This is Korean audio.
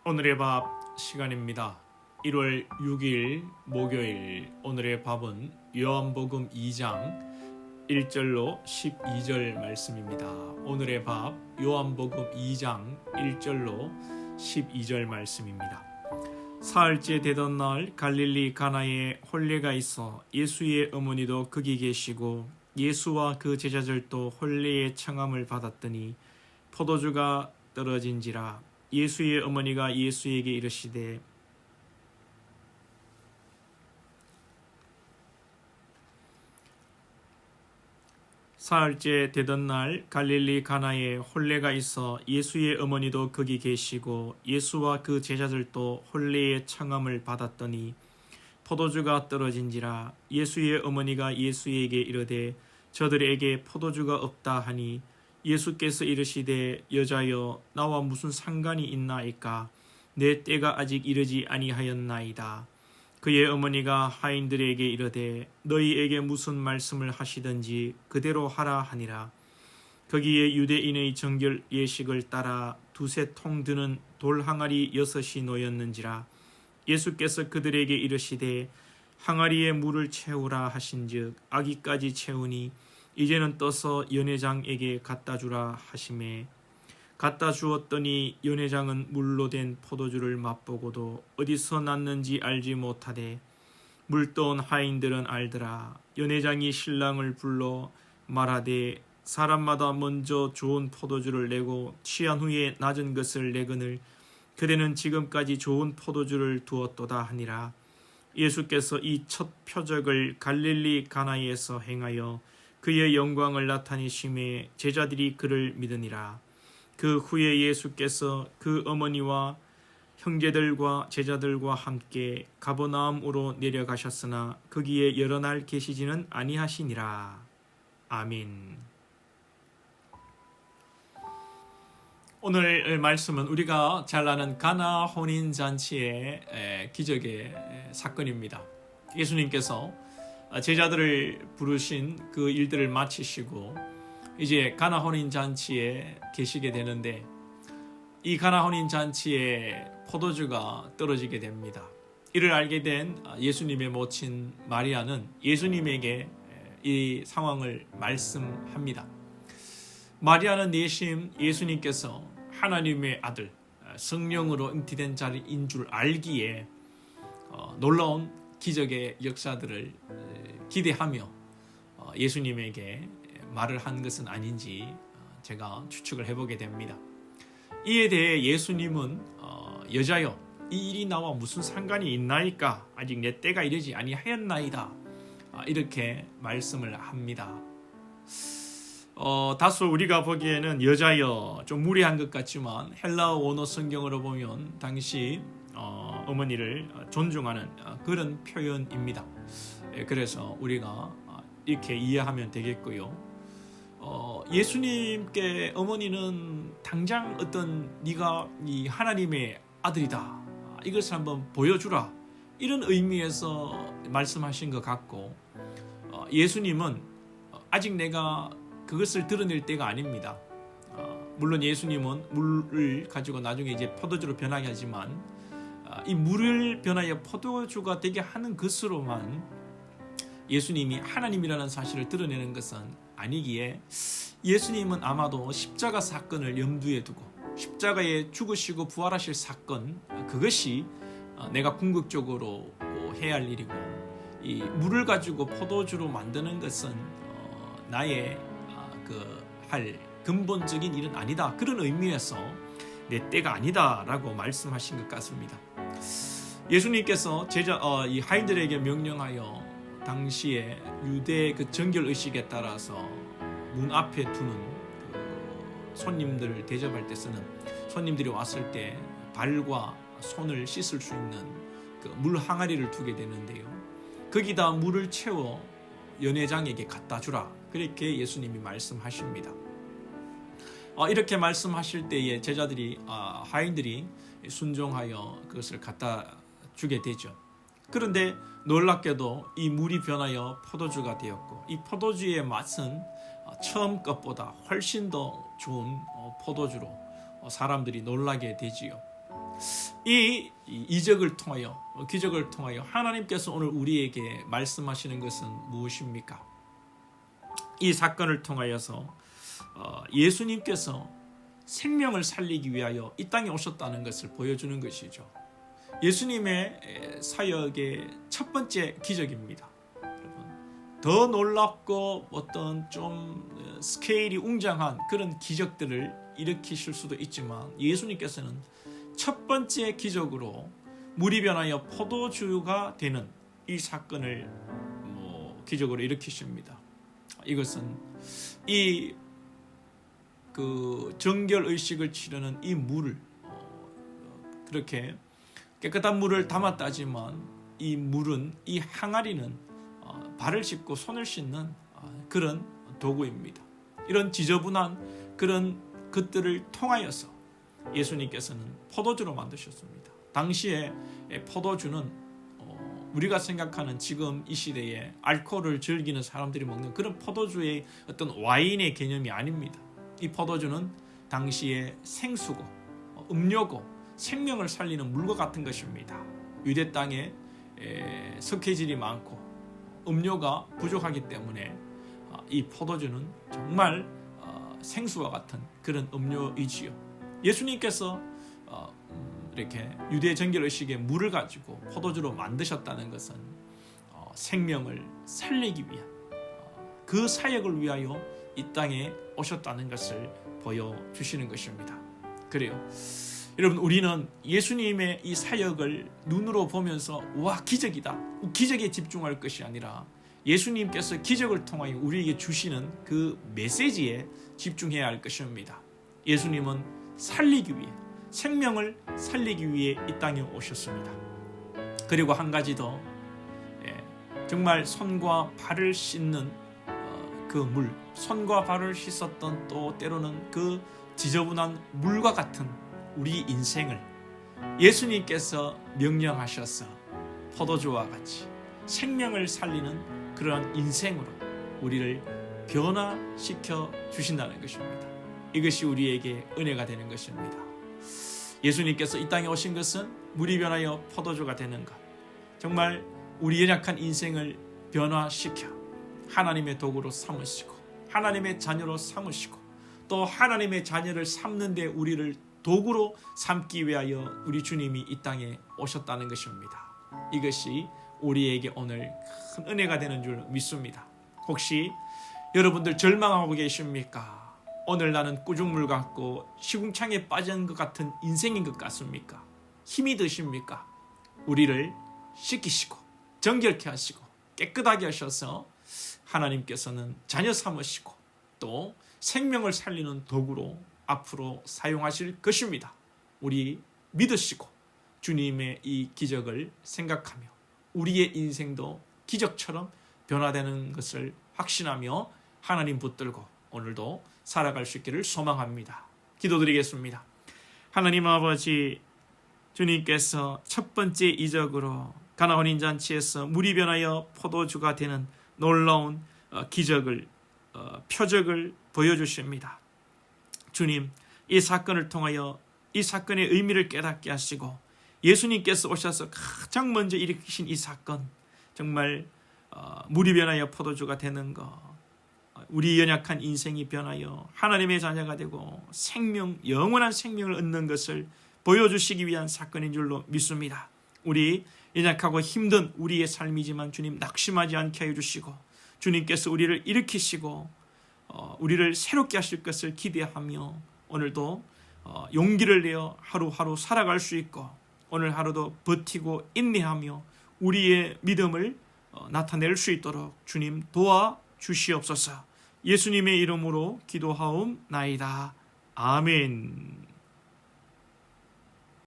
오늘의 밥 시간입니다. 1월 6일 목요일 오늘의 밥은 요한복음 2장 1절로 12절 말씀입니다. 오늘의 밥 요한복음 2장 1절로 12절 말씀입니다. 사흘째 되던 날 갈릴리 가나에 혼례가 있어 예수의 어머니도 거기 계시고 예수와 그 제자들도 혼례의 청함을 받았더니 포도주가 떨어진지라. 예수의 어머니가 예수에게 이르시되 사흘째 되던 날 갈릴리 가나에 혼례가 있어 예수의 어머니도 거기 계시고 예수와 그 제자들도 혼례의 청함을 받았더니 포도주가 떨어진지라. 예수의 어머니가 예수에게 이르되 저들에게 포도주가 없다 하니 예수께서 이르시되 여자여 나와 무슨 상관이 있나이까? 내 때가 아직 이르지 아니하였나이다. 그의 어머니가 하인들에게 이르되 너희에게 무슨 말씀을 하시든지 그대로 하라 하니라. 거기에 유대인의 정결 예식을 따라 두세 통 드는 돌 항아리 6이 놓였는지라. 예수께서 그들에게 이르시되 항아리에 물을 채우라 하신즉 아기까지 채우니 이제는 떠서 연회장에게 갖다 주라 하시매 갖다 주었더니 연회장은 물로 된 포도주를 맛보고도 어디서 났는지 알지 못하되 물 떠온 하인들은 알더라. 연회장이 신랑을 불러 말하되 사람마다 먼저 좋은 포도주를 내고 취한 후에 낮은 것을 내거늘 그대는 지금까지 좋은 포도주를 두었도다 하니라. 예수께서 이 첫 표적을 갈릴리 가나에서 행하여 그의 영광을 나타내심에 제자들이 그를 믿으니라. 그 후에 예수께서 그 어머니와 형제들과 제자들과 함께 가버나움으로 내려가셨으나 거기에 여러 날 계시지는 아니하시니라. 아멘. 오늘 말씀은 우리가 잘 아는 가나 혼인잔치의 기적의 사건입니다. 예수님께서 제자들을 부르신 그 일들을 마치시고 이제 가나 혼인잔치에 계시게 되는데 이 가나 혼인잔치에 포도주가 떨어지게 됩니다. 이를 알게 된 예수님의 모친 마리아는 예수님에게 이 상황을 말씀합니다. 마리아는 내심 예수님께서 하나님의 아들 성령으로 잉태된 자인 줄 알기에 놀라운 기적의 역사들을 기대하며 예수님에게 말을 한 것은 아닌지 제가 추측을 해보게 됩니다. 이에 대해 예수님은 여자여 이 일이 나와 무슨 상관이 있나이까? 아직 내 때가 이르지 아니하였나이다. 이렇게 말씀을 합니다. 다소 우리가 보기에는 여자여 좀 무례한 것 같지만 헬라어 원어 성경으로 보면 당시 어머니를 존중하는 그런 표현입니다. 그래서 우리가 이렇게 이해하면 되겠고요. 예수님께 어머니는 당장 어떤 네가 이 하나님의 아들이다 이것을 한번 보여주라 이런 의미에서 말씀하신 것 같고 예수님은 아직 내가 그것을 드러낼 때가 아닙니다. 물론 예수님은 물을 가지고 나중에 이제 포도주로 변하게 하지만 이 물을 변하여 포도주가 되게 하는 것으로만 예수님이 하나님이라는 사실을 드러내는 것은 아니기에 예수님은 아마도 십자가 사건을 염두에 두고 십자가에 죽으시고 부활하실 사건 그것이 내가 궁극적으로 해야 할 일이고 이 물을 가지고 포도주로 만드는 것은 나의 할 근본적인 일은 아니다. 그런 의미에서 내 때가 아니다라고 말씀하신 것 같습니다. 예수님께서 이 하인들에게 명령하여 당시에 유대 그 정결 의식에 따라서 문 앞에 두는 손님들을 대접할 때 쓰는 손님들이 왔을 때 발과 손을 씻을 수 있는 그 물 항아리를 두게 되는데요. 거기다 물을 채워 연회장에게 갖다 주라. 그렇게 예수님이 말씀하십니다. 이렇게 말씀하실 때에 제자들이 하인들이 순종하여 그것을 갖다 주게 되죠. 그런데 놀랍게도 이 물이 변하여 포도주가 되었고 이 포도주의 맛은 처음 것보다 훨씬 더 좋은 포도주로 사람들이 놀라게 되지요. 이 이적을 통하여, 기적을 통하여 하나님께서 오늘 우리에게 말씀하시는 것은 무엇입니까? 이 사건을 통하여서 예수님께서 생명을 살리기 위하여 이 땅에 오셨다는 것을 보여주는 것이죠. 예수님의 사역의 첫 번째 기적입니다. 여러분, 더 놀랍고 어떤 좀 스케일이 웅장한 그런 기적들을 일으키실 수도 있지만 예수님께서는 첫 번째 기적으로 물이 변하여 포도주가 되는 이 사건을 기적으로 일으키십니다. 이것은 이 정결 의식을 치르는 이 물을 그렇게 깨끗한 물을 담았다지만 이 물은, 이 항아리는 발을 씻고 손을 씻는 그런 도구입니다. 이런 지저분한 그런 것들을 통하여서 예수님께서는 포도주로 만드셨습니다. 당시에 포도주는 우리가 생각하는 지금 이 시대에 알코올을 즐기는 사람들이 먹는 그런 포도주의 어떤 와인의 개념이 아닙니다. 이 포도주는 당시에 생수고 음료고 생명을 살리는 물과 같은 것입니다. 유대 땅에 석회질이 많고 음료가 부족하기 때문에 이 포도주는 정말 생수와 같은 그런 음료이지요. 예수님께서 이렇게 유대 정결의식의 물을 가지고 포도주로 만드셨다는 것은 생명을 살리기 위한 그 사역을 위하여 이 땅에 오셨다는 것을 보여주시는 것입니다. 그래요. 여러분, 우리는 예수님의 이 사역을 눈으로 보면서 와, 기적이다, 기적에 집중할 것이 아니라 예수님께서 기적을 통하여 우리에게 주시는 그 메시지에 집중해야 할 것입니다. 예수님은 살리기 위해, 생명을 살리기 위해 이 땅에 오셨습니다. 그리고 한 가지 더, 정말 손과 발을 씻는 그 물, 손과 발을 씻었던 또 때로는 그 지저분한 물과 같은 우리 인생을 예수님께서 명령하셔서 포도주와 같이 생명을 살리는 그러한 인생으로 우리를 변화시켜 주신다는 것입니다. 이것이 우리에게 은혜가 되는 것입니다. 예수님께서 이 땅에 오신 것은 물이 변하여 포도주가 되는 것, 정말 우리 연약한 인생을 변화시켜 하나님의 도구로 삼으시고 하나님의 자녀로 삼으시고 또 하나님의 자녀를 삼는 데 우리를 도구로 삼기 위하여 우리 주님이 이 땅에 오셨다는 것입니다. 이것이 우리에게 오늘 큰 은혜가 되는 줄 믿습니다. 혹시 여러분들 절망하고 계십니까? 오늘 나는 꾸중물 같고 시궁창에 빠진 것 같은 인생인 것 같습니까? 힘이 드십니까? 우리를 씻기시고 정결케 하시고 깨끗하게 하셔서 하나님께서는 자녀 삼으시고 또 생명을 살리는 도구로 앞으로 사용하실 것입니다. 우리 믿으시고 주님의 이 기적을 생각하며 우리의 인생도 기적처럼 변화되는 것을 확신하며 하나님 붙들고 오늘도 살아갈 수 있기를 소망합니다. 기도드리겠습니다. 하나님 아버지, 주님께서 첫 번째 이적으로 가나 혼인잔치에서 물이 변하여 포도주가 되는 놀라운 기적을, 표적을 보여주십니다. 주님, 이 사건을 통하여 이 사건의 의미를 깨닫게 하시고 예수님께서 오셔서 가장 먼저 일으키신 이 사건, 정말 물이 변하여 포도주가 되는 것, 우리 연약한 인생이 변하여 하나님의 자녀가 되고 생명, 영원한 생명을 얻는 것을 보여주시기 위한 사건인 줄로 믿습니다. 우리 연약하고 힘든 우리의 삶이지만 주님 낙심하지 않게 하여 주시고 주님께서 우리를 일으키시고 우리를 새롭게 하실 것을 기대하며 오늘도 용기를 내어 하루하루 살아갈 수 있고 오늘 하루도 버티고 인내하며 우리의 믿음을 나타낼 수 있도록 주님 도와주시옵소서. 예수님의 이름으로 기도하옵나이다. 아멘.